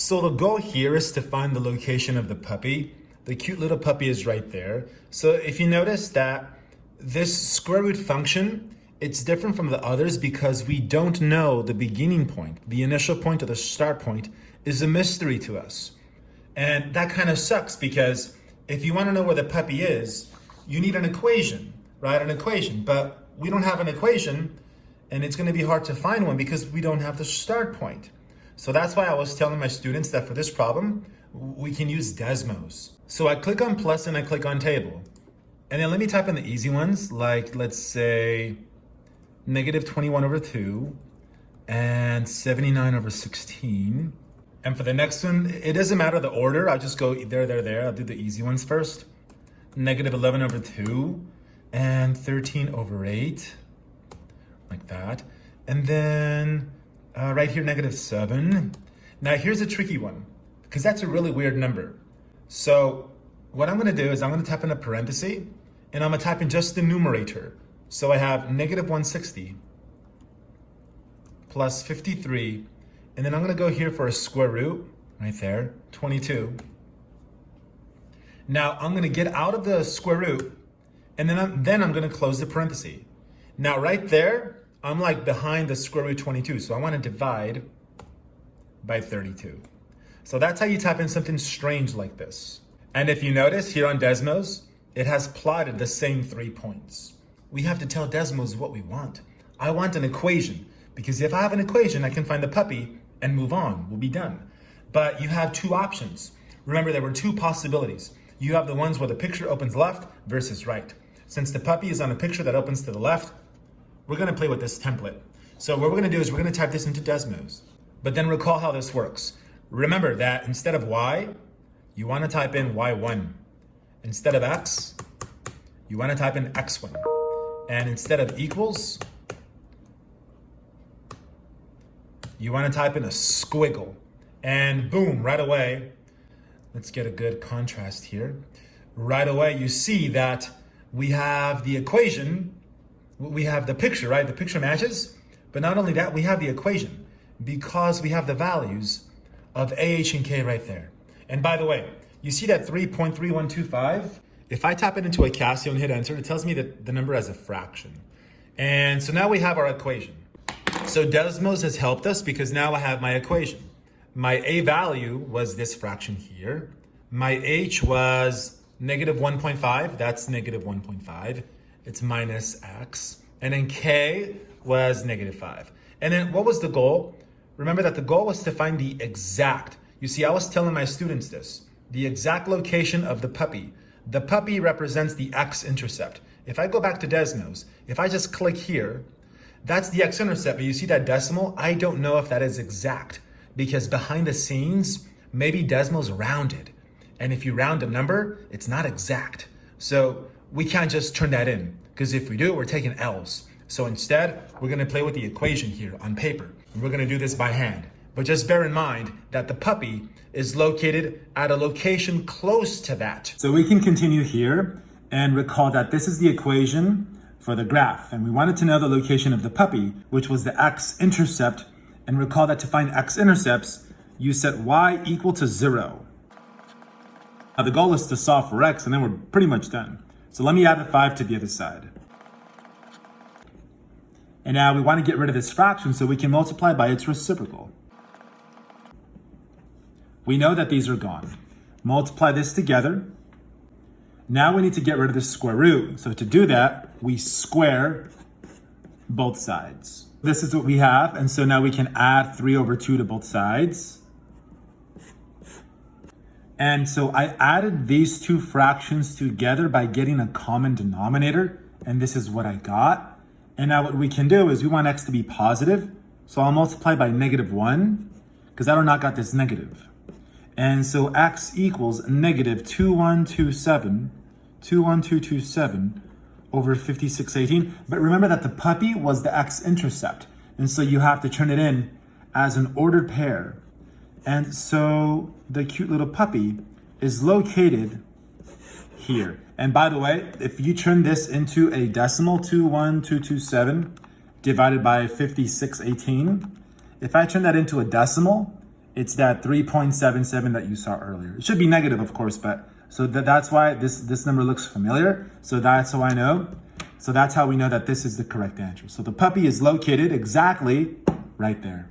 So the goal here is to find the location of the puppy. The cute little puppy is right there. So if you notice that this square root function, it's different from the others because we don't know the beginning point. The initial point or the start point is a mystery to us. And that kind of sucks because if you want to know where the puppy is, you need an equation, right? An equation, but we don't have an equation and it's going to be hard to find one because we don't have the start point. So that's why I was telling my students that for this problem, we can use Desmos. So I click on plus and I click on table. And then let me type in the easy ones, like let's say negative 21 over 2 and 79 over 16. And for the next one, it doesn't matter the order. I'll just go there. I'll do the easy ones first. Negative 11 over 2 and 13 over 8, like that. And then right here, negative 7. Now here's a tricky one because that's a really weird number. So what I'm going to do is I'm going to type in a parenthesis and I'm going to type in just the numerator. So I have negative 160 plus 53. And then I'm going to go here for a square root right there, 22. Now I'm going to get out of the square root and then I'm going to close the parenthesis. Now right there, I'm like behind the square root 22. So I want to divide by 32. So that's how you type in something strange like this. And if you notice here on Desmos, it has plotted the same 3 points. We have to tell Desmos what we want. I want an equation because if I have an equation, I can find the puppy and move on. We'll be done. But you have two options. Remember, there were two possibilities. You have the ones where the picture opens left versus right. Since the puppy is on a picture that opens to the left, we're going to play with this template. So what we're going to do is we're going to type this into Desmos. But then recall how this works. Remember that instead of y, you want to type in y1. Instead of x, you want to type in x1. And instead of equals, you want to type in a squiggle. And boom, right away, let's get a good contrast here. Right away, you see that we have the equation, we have the picture, right? The picture matches, but not only that, we have the equation because we have the values of AH and K right there. And by the way, you see that 3.3125? If I tap it into a Casio and hit enter, it tells me that the number has a fraction. And so now we have our equation. So Desmos has helped us because now I have my equation. My A value was this fraction here. My H was negative 1.5, that's negative 1.5. It's minus X. And then K was negative 5. And then what was the goal? Remember that the goal was to find the exact, you see, I was telling my students this, the exact location of the puppy. The puppy represents the x-intercept. If I go back to Desmos, if I just click here, that's the x-intercept, but you see that decimal? I don't know if that is exact because behind the scenes, maybe Desmos rounded. And if you round a number, it's not exact. So we can't just turn that in because if we do, we're taking L's. So instead, we're gonna play with the equation here on paper. And we're gonna do this by hand. But just bear in mind that the puppy is located at a location close to that. So we can continue here and recall that this is the equation for the graph. And we wanted to know the location of the puppy, which was the x-intercept. And recall that to find x-intercepts, you set y equal to 0. Now the goal is to solve for x and then we're pretty much done. So let me add the 5 to the other side. And now we want to get rid of this fraction so we can multiply by its reciprocal. We know that these are gone. Multiply this together. Now we need to get rid of the square root. So to do that, we square both sides. This is what we have. And so now we can add 3 over 2 to both sides. And so I added these two fractions together by getting a common denominator. And this is what I got. And now what we can do is we want x to be positive. So I'll multiply by negative 1 because I don't knock out this negative. And so x equals negative 21227 over 5618. But remember that the puppy was the x-intercept. And so you have to turn it in as an ordered pair. And so the cute little puppy is located here. And by the way, if you turn this into a decimal, 21227 divided by 5618, if I turn that into a decimal, It's that 3.77 that you saw earlier. It should be negative, of course, but so that's why this number looks familiar. So that's how I know. So that's how we know that this is the correct answer. So the puppy is located exactly right there.